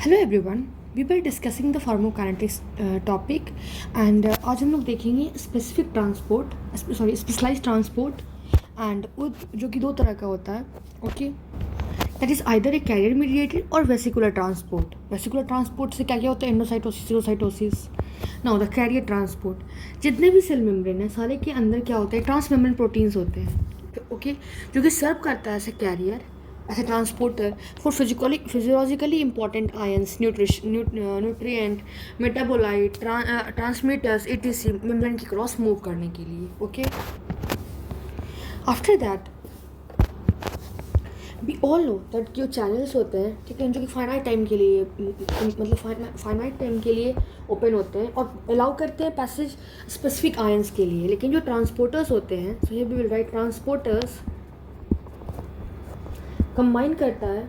Hello everyone, we were discussing the pharmacokinetics topic and आज हम लोग देखेंगे specific transport specialize transport and जो कि दो तरह का होता है. Okay, that is either a carrier mediated और वेसिकुलर ट्रांसपोर्ट. वेसिकुलर ट्रांसपोर्ट से क्या क्या होता है? Endocytosis, exocytosis. Now the carrier transport, जितने भी सेल मेम्ब्रेन है सारे के अंदर क्या होता है? ट्रांसमेम्ब्रेन प्रोटीन्स होते हैं. ओके, जो कि सर्व करता है as a carrier, as a transporter for physiologically important ions, nutrient, metabolite, transmitters etc. membrane की क्रॉस मूव करने के लिए. Okay, after that we all know that जो चैनल्स होते हैं, ठीक है, जो कि फाइनाइट टाइम के लिए मतलब फाइनाइट टाइम के लिए ओपन होते हैं और अलाउ करते हैं पैसेज स्पेसिफिक आयंस के लिए. लेकिन जो ट्रांसपोर्टर्स होते हैं, so here we will write transporters combine करता है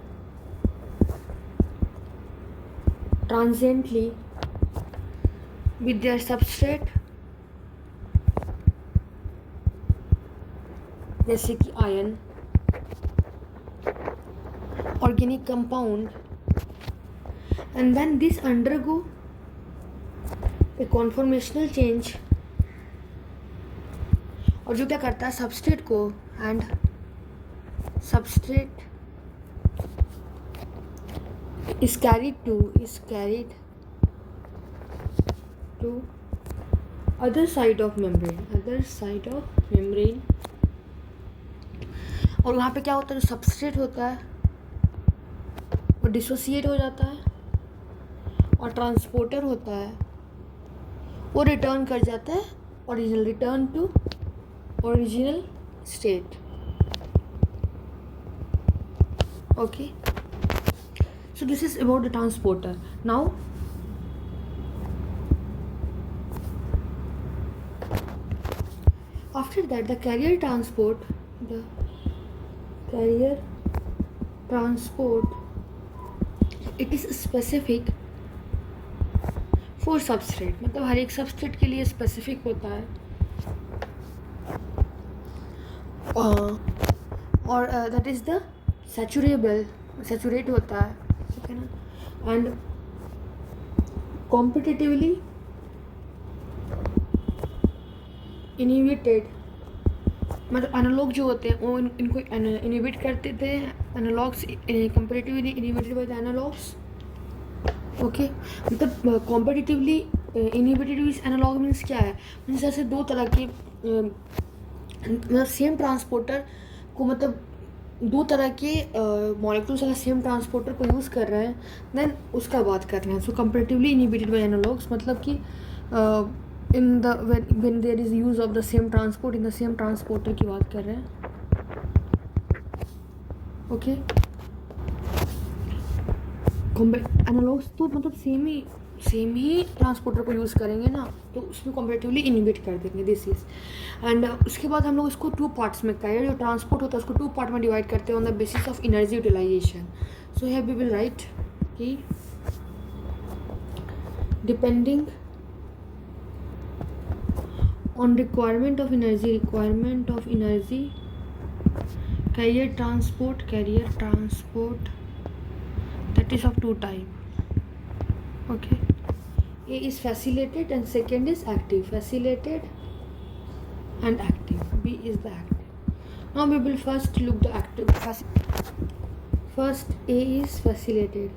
ट्रांजिएंटली विद देयर सबस्ट्रेट, जैसे कि ion, organic compound, and then this undergo a conformational change. और जो क्या करता है? सबस्ट्रेट को and substrate is carried to other side of membrane. और वहाँ पे क्या होता है? जो सबस्ट्रेट होता है वो डिसोसिएट हो जाता है और ट्रांसपोर्टर होता है वो रिटर्न कर जाता है return to original state. Okay, so this is about the transporter. Now after that the carrier transport it is specific for substrate. मतलब हर एक सबस्ट्रेट के लिए स्पेसिफिक होता है और that is the सैचुरेट होता है, ठीक है ना, एंड कॉम्पिटिटिवली इनिबिटेड. मतलब एनालॉग जो होते हैं वो इनको इनिबिट करते थे. Analogues competitively inhibited by the analogues. Okay, मतलब कॉम्पिटिटिवली इनिबिटेड एनालॉग मीन्स क्या है? मीन्स जैसे दो तरह के मतलब सेम ट्रांसपोर्टर को, मतलब दो तरह के मॉलिक्यूल्स अगर सेम ट्रांसपोर्टर को यूज़ कर रहे हैं देन उसका बात कर रहे हैं. So comparatively inhibited by analogs, मतलब कि in the when there is use of the same transport in the same transporter की बात कर रहे हैं. ओके, एनालॉग्स तो मतलब सेम ही ट्रांसपोर्टर को यूज़ करेंगे ना, तो उसमें कंपैरेटिवली इनिबिट कर देंगे. दिस इज एंड उसके बाद हम लोग इसको टू पार्ट्स में कैरियर जो ट्रांसपोर्ट होता है उसको टू पार्ट में डिवाइड करते हैं on the basis of energy utilization. So here we will write कि depending on requirement of energy carrier transport that is of two type. Okay, A is facilitated and second is active. Facilitated and active. B is the active. Now we will first look the active. First A is facilitated.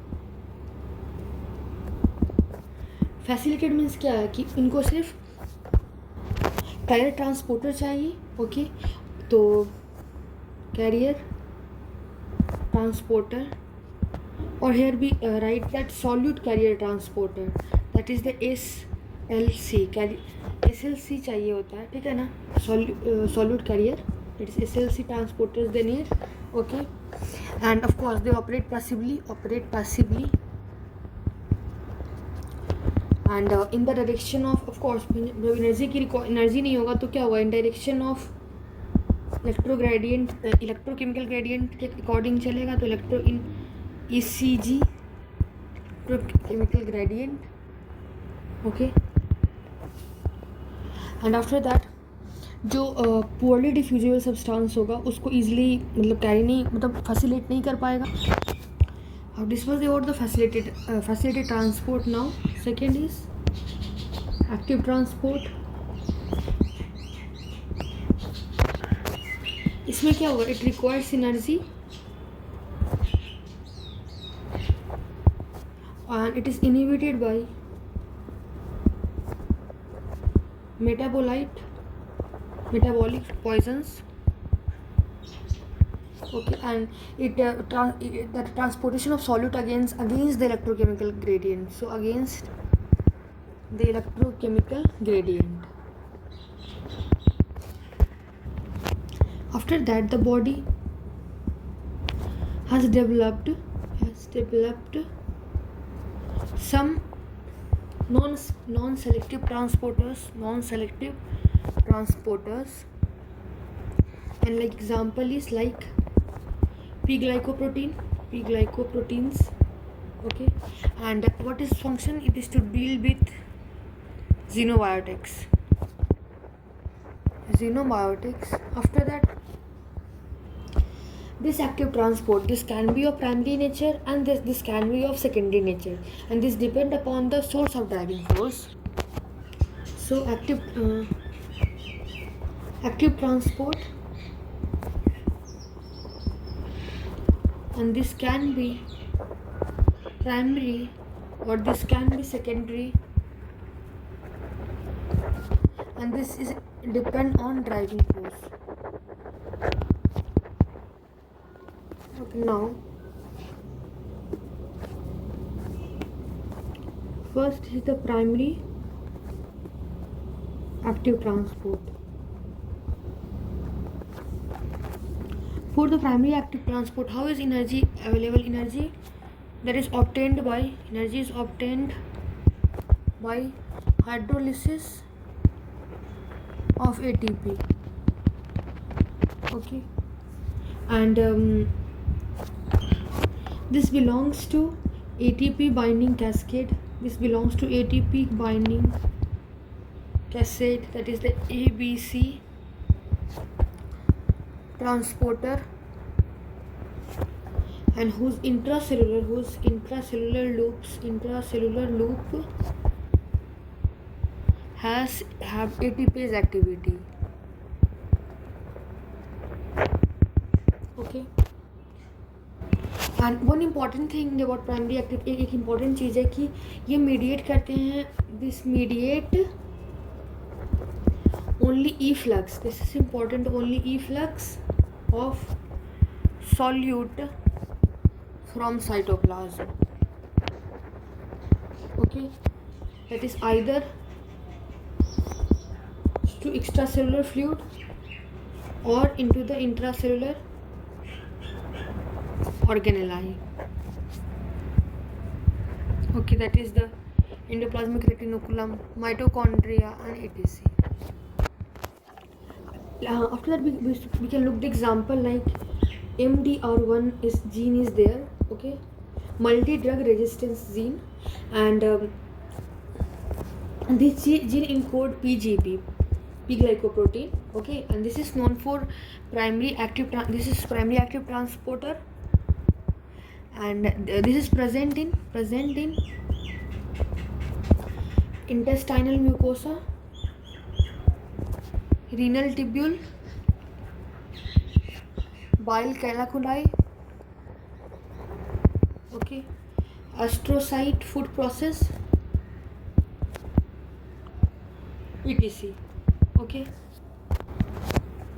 Facilitated means क्या है कि इनको सिर्फ carrier transporter चाहिए. Okay, तो carrier transporter, or here we write that solute carrier transporter, that is the SLC. SLC चाहिए होता है, ठीक है ना, solute carrier, that is SLC transporters they need. Okay, and of course they operate passively and in the direction of course जब energy नहीं होगा तो क्या होगा? in direction of electrochemical gradient के अकॉर्डिंग चलेगा. तो electro in ECG chemical gradient. Okay, and after that जो poorly diffusible substance होगा उसको easily मतलब कैरी नहीं, मतलब फैसिलेट नहीं कर पाएगा. This was about the facilitated transport. Now second is active transport. इसमें क्या होगा? It requires energy and it is inhibited by metabolic poisons. Okay, and the transportation of solute against the electrochemical gradient. So against the electrochemical gradient. After that, the body has developed some non-selective transporters, and like example is like P-glycoproteins. Okay, and what is function? It is to deal with xenobiotics. After that, this active transport, this can be of primary nature and this can be of secondary nature, and this depend upon the source of driving force. So active transport, and this can be primary or this can be secondary, and this is depend on driving force. Okay, now first is the primary active transport. For the primary active transport, how is energy available? Energy is obtained by hydrolysis of ATP. Okay, and this belongs to ATP binding cascade. That is the ABC transporter, and whose intracellular loop have ATPase activity. Okay, and one important thing about primary active, एक important चीज़ है कि ये mediate करते हैं, this mediate only efflux. This is important, only efflux of solute from cytoplasm. Okay, that is either to extracellular fluid or into the intracellular organelle. Okay, that is the endoplasmic reticulum, mitochondria, and etc. After that, we can look the example like MDR1 gene is there. Okay, multi-drug resistance gene, and this gene encode PGP, P-glycoprotein. Okay, and this is known for primary active transporter, and this is present in intestinal mucosa, renal tubule, bile calculi. Okay, astrocyte food process, etc.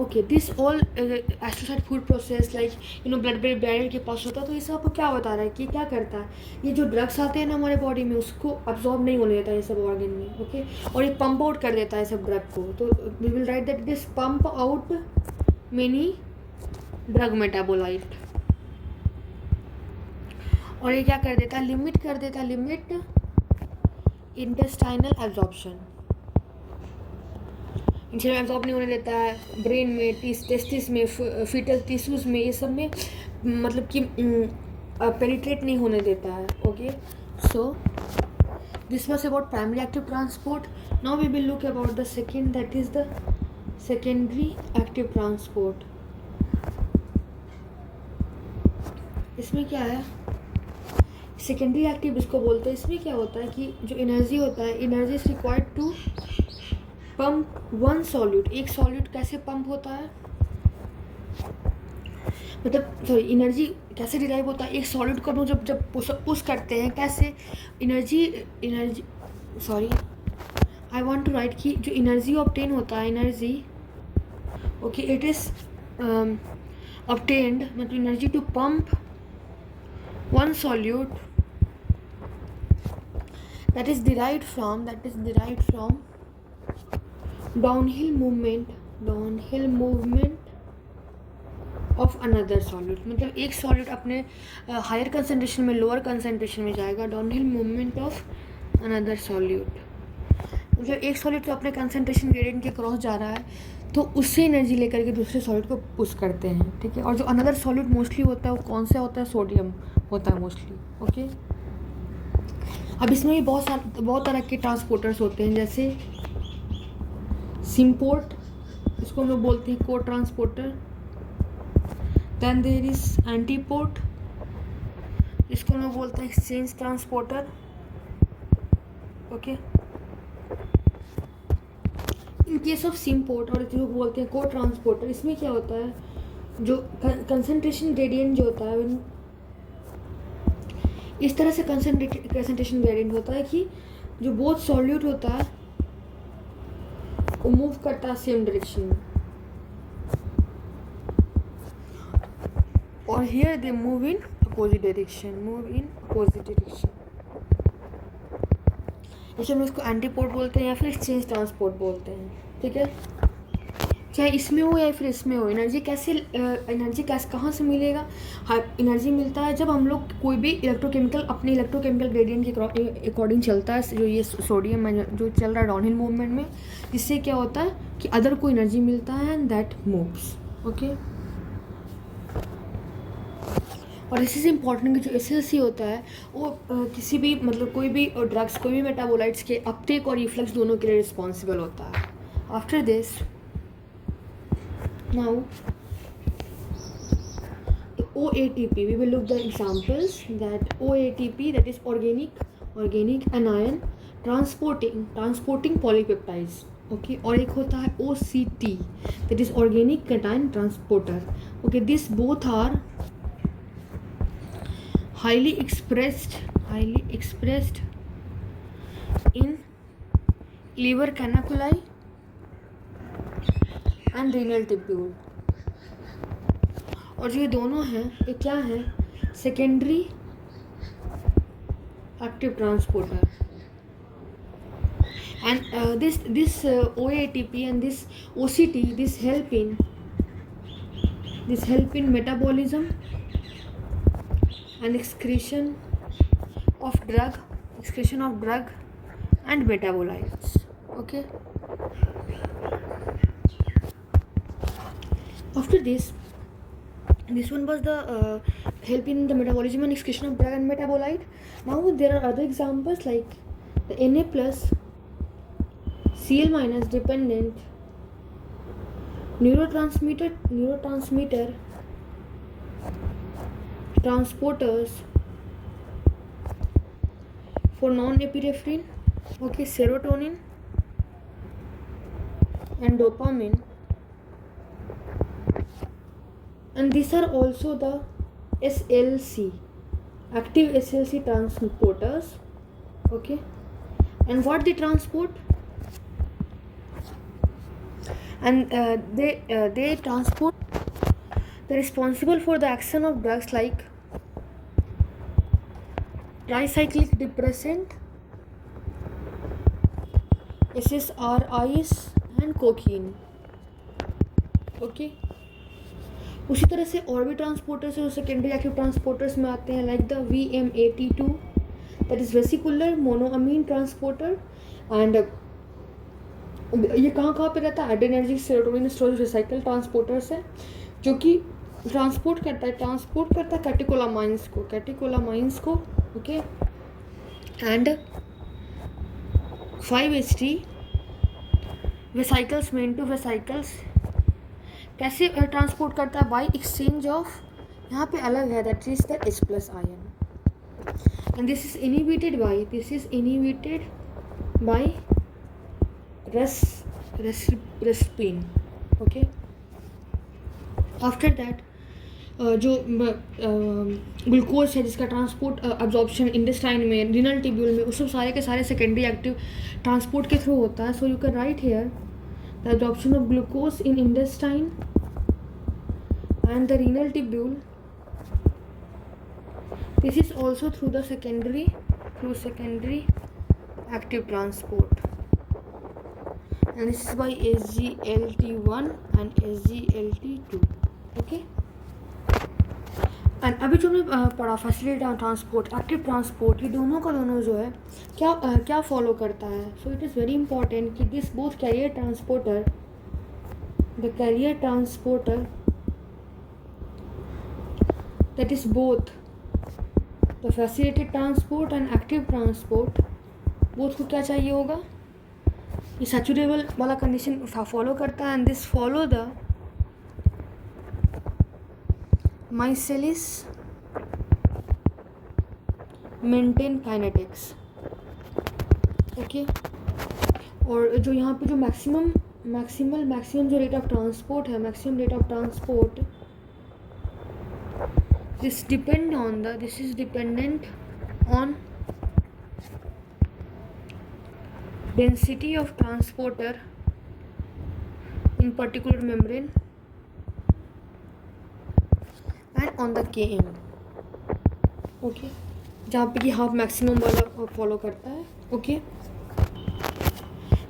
Okay, this all astrocyte food process, like blood brain barrier के पास होता है, तो ये सब आपको क्या बता रहा है कि क्या करता है, ये जो ड्रग्स आते हैं ना हमारे बॉडी में, उसको अब्जॉर्ब नहीं होने देता ये सब ऑर्गन में. ओके, और ये पंप आउट कर देता है सब ड्रग को. तो we will write that this pump out many drug metabolite. और ये क्या कर देता है, लिमिट इंटेस्टाइनल एब्जॉर्प्शन. इंटेस्टाइन में एब्जॉर्ब नहीं होने देता है, ब्रेन में, टेस्टिस में, फीटल टिश्यूज में, ये सब में मतलब कि पेनिट्रेट नहीं होने देता है. Okay, so this was about primary active transport. Now we will look about the second, that is the secondary active transport. इसमें क्या है, सेकेंडरी एक्टिव इसको बोलते हैं। इसमें क्या होता है कि जो एनर्जी होता है, energy is required to pump one solute. एक सॉल्यूट कैसे पंप होता है, मतलब सॉरी एनर्जी कैसे डिराइव होता है, एक सॉलिड को हम लोग जब पुश करते हैं कैसे energy sorry I want to write कि जो एनर्जी ऑब्टेन होता है, energy okay it is obtained, मतलब energy to pump one solute that is derived from downhill movement of another solute. मतलब एक सॉल्यूट अपने हायर कंसनट्रेशन में लोअर कंसनट्रेशन में जाएगा, downhill movement of another solute. मतलब एक सॉल्यूट तो अपने कंसनट्रेशन ग्रेडियंट के क्रॉस जा रहा है तो उससे एनर्जी लेकर के दूसरे सॉल्यूट को पुश करते हैं, ठीक है। और जो अनदर सॉल्यूट मोस्टली होता है वो कौन सा होता है, सोडियम होता है मोस्टली, ओके। अब इसमें भी बहुत तरह के ट्रांसपोर्टर्स होते हैं, जैसे सिम्पोर्ट, इसको हम लोग बोलते हैं को transporter. Then there is antiport, इसको हम लोग बोलते हैं exchange transporter, okay. In case of symport और जो बोलते हैं को ट्रांसपोर्टर, इसमें क्या होता है, जो कंसंट्रेशन ग्रेडियंट जो होता है इस तरह से कंसंट्रेशन ग्रेडियंट होता है कि जो बोथ सॉल्यूट होता है वो मूव करता है सेम डायरेक्शन में, और here they move in opposite direction, जैसे हम उसको एंटीपोर्ट बोलते हैं या फिर एक्सचेंज ट्रांसपोर्ट बोलते हैं, ठीक है। चाहे इसमें हो या फिर इसमें हो, एनर्जी कैसे कहाँ से मिलेगा, एनर्जी मिलता है जब हम लोग कोई भी अपने इलेक्ट्रोकेमिकल ग्रेडियंट के अकॉर्डिंग चलता है। जो ये सोडियम जो चल रहा है डाउनहिल मूवमेंट में, जिससे क्या होता है कि अदर को एनर्जी मिलता है एंड दैट मूव्स, ओके। और इससे इम्पॉर्टेंट कि जो एसएलसी होता है वो किसी भी मतलब कोई भी ड्रग्स, कोई भी मेटाबोलाइट्स के अपटेक और रिफ्लक्स दोनों के लिए रिस्पॉन्सिबल होता है। After this now the OATP, we will look the examples that OATP, that is organic anion transporting polypeptides, okay। और एक होता है OCT, that is organic cation transporter, okay। These both are highly expressed in liver canaculi and renal tubule. और जो ये दोनों हैं ये क्या है, secondary active transporter. And this OATP and this OCT, this help in metabolism and excretion of drug and metabolites, okay। After this one was the help in the metabolism and excretion of drug and metabolite. Now there are other examples like the Na plus Cl minus dependent neurotransmitter transporters for non-epinephrine, okay, serotonin and dopamine. And these are also the SLC, active SLC transporters, okay। And what they transport, and they transport, they're responsible for the action of drugs like tricyclic depressant, SSRIs and cocaine, okay। उसी तरह से और भी transporters है जो secondary active transporters में आते हैं, like the VMAT2, that is vesicular monoamine transporter. And ये कहाँ पे रहता है, adrenergic serotonin storage recycle transporters है, जो कि ट्रांसपोर्ट करता है कैटेकोलामाइंस को, ओके। एंड 5HT वेसाइकल्स में इनटू वेसाइकल्स कैसे ट्रांसपोर्ट करता है, बाय एक्सचेंज ऑफ, यहाँ पे अलग है, that is the H+ ion. and this is inhibited by respirin. Okay, after that जो ग्लूकोज है जिसका ट्रांसपोर्ट अब्जॉर्प्शन इंटेस्टाइन में, रीनल ट्यूब्यूल में, उस सब सारे के सारे सेकेंडरी एक्टिव ट्रांसपोर्ट के थ्रू होता है. So you can write here the absorption of glucose in intestine and the renal tubule. This is also through the secondary active transport, and this is by SGLT1 and SGLT2. Okay, and अभी जो हमने पढ़ा facility transport, active transport, ये दोनों का दोनों जो है क्या फॉलो करता है. So it is very important कि this both carrier transporter that is both the facilitated transport and active transport, both को क्या चाहिए होगा, ये सैचुरेबल वाला कंडीशन फॉलो करता है. And this follow the Micellis maintain kinetics. Okay, और जो यहाँ पे जो मैक्सिमम जो रेट ऑफ ट्रांसपोर्ट है, maximum rate of transport, this is dependent on density of transporter in particular membrane and on the Km. Okay, जहाँ पे कि हाफ मैक्सिमम वाला फॉलो करता है. Okay,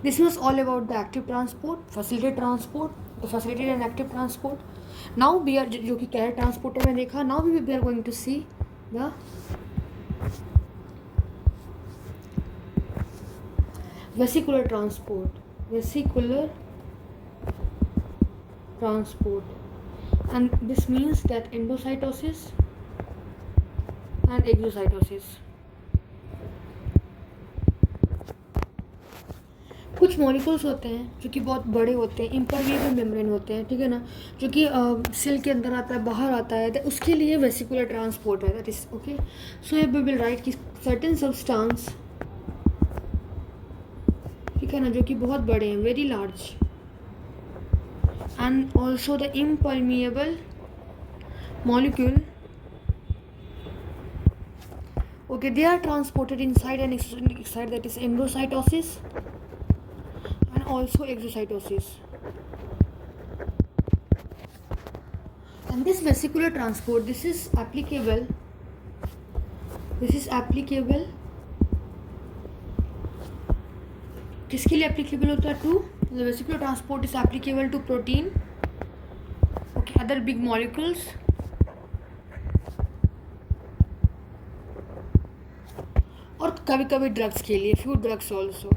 this was all about the active transport, facilitated transport, the facilitated and active transport. Now we are, जो कि carrier transporter में देखा, now we are going to see the vesicular transport. And this means that endocytosis and exocytosis. कुछ molecules होते हैं जो कि बहुत बड़े होते हैं, इम्परमिएबल मेम्ब्रेन होते हैं, ठीक है ना, जो कि सेल के अंदर आता है, बाहर आता है, तो उसके लिए वेसिकुलर ट्रांसपोर्ट है. That is okay. So we will write कि सर्टेन सब्सटेंस, ठीक है ना, जो कि बहुत बड़े हैं, very large, and also the impermeable molecule. Okay, they are transported inside and external, that is endocytosis and also exocytosis. And this vesicular transport, this is applicable किसके लिए applicable होता है? To the vesicular transport is applicable to protein, okay, other big molecules, और कभी कभी drugs के लिए, few drugs also.